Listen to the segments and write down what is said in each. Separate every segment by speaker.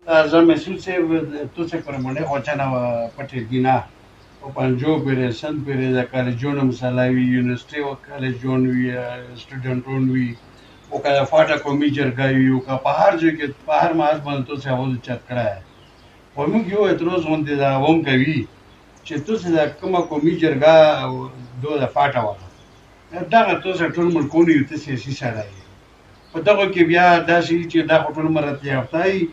Speaker 1: za Mesut Sev tu se permane hočana patirgina o panjo pere san pere da kalejon msalawi university o kalejon wi student on wi o ka fata komi jergawi o ka pahar jo ke pahar mas ban to se hol chat kara hai o mu yo etro zon de da wom kawi che tu se da kama komi jerga do da fata wala da to se ټول ملکونه یو ته سیاسي سړی په دغه کې بیا داسې چې دا ټول مرته یافتای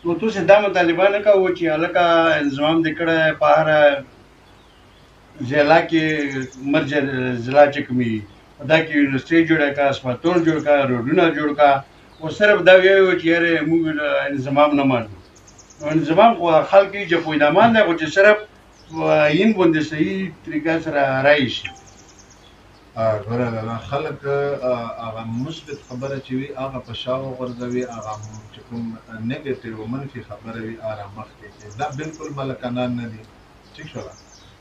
Speaker 1: نو تاسو دا مطالبه نه کوو چې هلکه انضمام دې کړی په هره ضلع کې مرج ضلع چې کومي په دا کې یونیورسټي جوړه کا اسپتال جوړ کا روډونه جوړ کا او صرف دا ویو چې یاره موږ انضمام نه مانو نو انضمام خو خلک یې چې پویدامان دی خو چې صرف این باندې صحیح طریقه سره رایشي
Speaker 2: غره دا خلک هغه مثبت خبره چې وي هغه په شاو غورځوي هغه چې کوم نیگیټیو منفي خبره وي آرام مخ کې دا بالکل ملکانان نه دي ٹھیک شو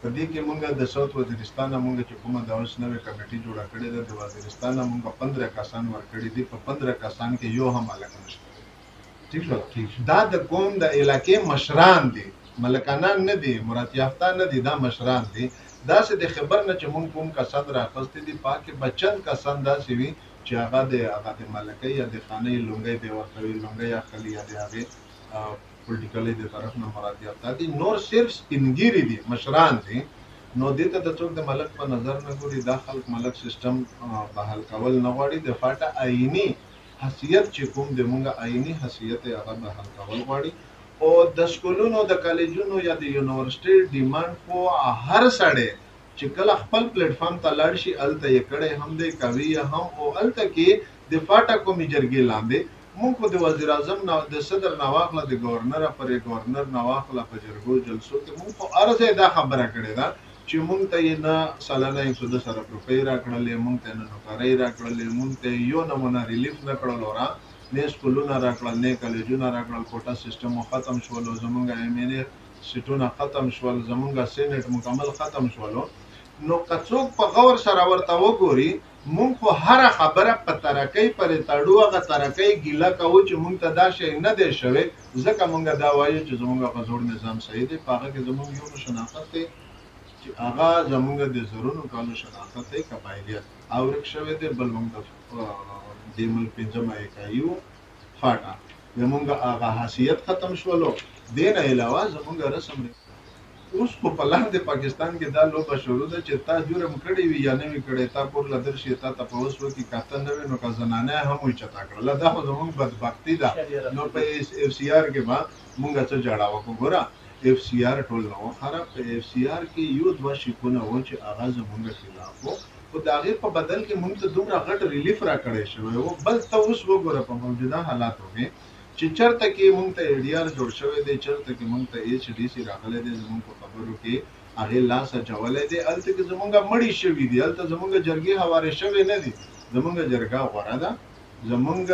Speaker 2: په دې کې مونږ د ساوث وزیرستان مونږ چې کومه د اوس نوې کمیټي جوړه کړې ده د وزیرستان مونږ 15 کسان ورکړي دي په 15 کسان کې یو هم ملک نشته ٹھیک شو دا د قوم د علاقې مشران دي ملکانان نه دي مراد یافته نه دي دا مشران دي دا سه د خبر نه چې مونږ کوم کسان راخستې دي پاکه بچن کسان دا سی وي چې هغه د ملکې یا د خانه لونګي دی ورته لونګي یا خلی یا د هغه پولیټیکلی د طرف نه مراد یافته دي نور صرف سپینګيري دي مشران دي نو دې ته د څوک د ملک په نظر نه ګوري دا خلک ملک سیستم بحال کول نه غواړي د فاټه آئینی حیثیت چې کوم د مونږه آئینی حیثیت هغه بحال کول غواړي او د سکولونو د کالجونو یا د یونیورسيټي ډیماند کو هر سړی چې کله خپل پلیټ فارم ته لاړ شي الته یې کړي هم د کوي هم او الته کې د فاټه کومي جرګې لاندې مونږ د وزیر اعظم نو د صدر نواخله د گورنر پر گورنر نواخله په جرګو جلسو کې مونږ خو ارزه دا خبره کړې ده چې مونږ ته نه سالانه 110 روپۍ راکړلې مونږ ته نه نوکرۍ راکړلې مونږ ته یو نمونه ریلیف نه کړل ورا نه سکولونه راکړل نه کالجونه راکړل کوټا سیستم ختم شول زمونږ ایمنه سټونه ختم شول زمونږ سینټ مکمل ختم شول نو کڅوک په غور سره ورته وګوري مونږ خو هر خبره په ترکۍ پر تړو هغه ترکۍ ګیله کوو چې مونږ ته دا شی نه دی شوی ځکه مونږ دا وایو چې زمونږ غزور نظام صحیح دی هغه کې زمونږ یو شناخت دی چې هغه زمونږ د زرونو کالو شناخت دی قبایلیت او رک شوی دی بل مونږ د مل پنځمه یو فاټا زمونږ هغه حیثیت ختم شولو دین علاوه زمونږ رسم دی اوس په لاندې پاکستان کې دا لوبه شروع ده چې تا جوړم کړی وي یا نه وی کړی تا پور لدر شي تا تاسو وکي کاته نه نو کا زنانه هم وي چتا کړل دا خو زموږ بدبختی ده نو په اف سی آر کې با مونږ څه جړاو کو ګورا اف سی آر ټول نو خراب په اف سی آر کې یو دوه شي کو نه و چې اغاز مونږ خلاف وو او دا غیر په بدل کې مونږ ته دومره غټ ریلیف را کړی شوی او بل ته اوس وګوره په موجوده حالاتو کې چې چرته کې مونږ ته ایډیار جوړ شوی دی چرته کې مونږ ته ایچ ډی سی راغلی دی زمونږ په خبرو کې هغه لاس اچولې دی الته کې زمونږ مړی شوی دی الته زمونږ جرګې حواله شوی نه دی زمونږ جرګه غوړه ده زمونږ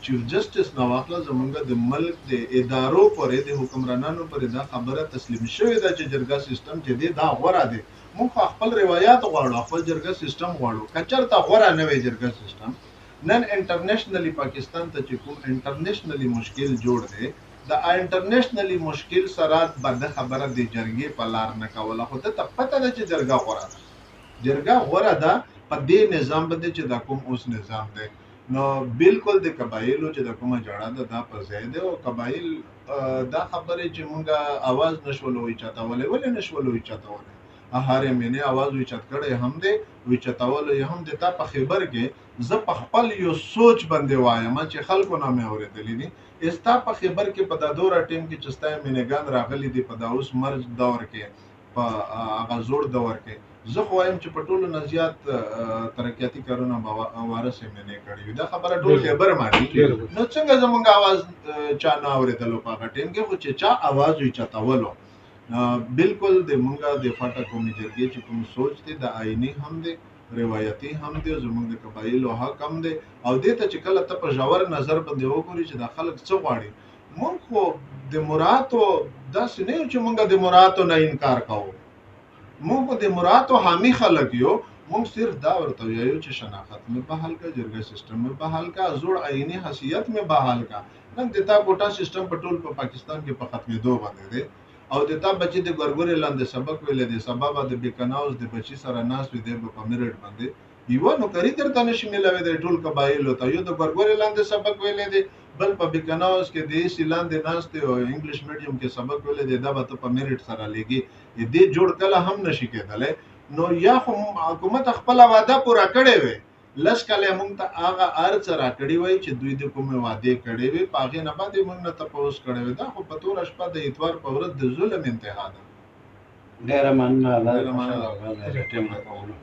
Speaker 2: چیف جسټس نواخله زمونږ د ملک د ادارو پرې د حکمرانانو پرې دا خبره تسلیم شوی ده چې جرګه سیستم چې دی دا غوړه دی مونږ خپل روایت غواړو خپل جرګه سیستم غواړو کچرته غوړه نه وي جرګه سیستم نن انټرنیشنلی پاکستان ته چې کوم انټرنیشنلی مشکل جوړ دی د انټرنیشنلی مشکل سره بد خبره دی جرګې په لار نه کوله خو ته پته ده چې جرګه غوړه ده جرګه غوړه ده په دې نظام باندې چې دا کوم اوس نظام دی نو بالکل د قبایلو چې د کومه جوړه ده دا په زیاده او قبایل دا خبره چې مونږه आवाज نشولوي چاته ولې نشولوي چاته ولې هر مینه आवाज وی چت کړي هم دې وی چتاول هم د تا په خبر کې ز په خپل یو سوچ باندې وایم چې خلکو نه مې اورېدلې دي استا په خبر کې په دا دورا ټیم کې چستای مینګان راغلي دي په دا اوس مرز دور کې په هغه زوړ دور کې زه خو وایم چې په ټولو نزيات ترقیاتی کارونه وارث مې نه کړی دا خبره ټول خبر مانی نو څنګه زمونږ आवाज چا نه اورېدلو په هغه ټیم کې خو چې چا आवाज وی چتاولو بالکل د مونږه د فاټا قومي جرګې چې کوم سوچ دی د آئینی هم دی روایتي هم دی زمونږ د قبایلو حق هم دی او دې ته چې کله ته په ژور نظر باندې وګوري چې د خلک څه غواړي مونږ خو د مراتو داسې نه چې مونږ د مراتو نه انکار کوو مونږ د مراتو حامي خلک یو مونږ صرف دا ورته وایو چې شناخت مې بحال کا، جرګه سیستم مې بحال کا، زوړ آئینی حیثیت مې بحال کا. نن د تا کوټا سیستم په ټول په پاکستان کې په ختمېدو باندې دی او د تا بچي د ګورګورې لاندې سبق ویلې دی، سبا به د بیکناوس د بچي سره ناست وي، دی به په میرټ باندې یوه نوکري درته نشي میلاوی دی ټول قبایلو ته. یو د ګورګورې لاندې سبق ویلې دی، بل په بیکناوس کې د ایسي لاندې ناست دی او انګلیش میډیم کې سبق ویلې دی، دا به ته په میرټ سره لګي. دې جوړ کله هم نشي کېدلی. نو یا خو حکومت خپل وعده پوره کړې وي، لس کاله موږ ته هغه ارڅ راکړي وي چې دوی د کومې وعدې کړې وي، په هغې نه باندې موږ نه تپوس کړی وي. دا خو په توره شپه د اتوار په ورځ د ظلم انتها ده.
Speaker 1: ډېره مننه.
Speaker 2: ډېره مننه.
Speaker 1: ټیم راکولو.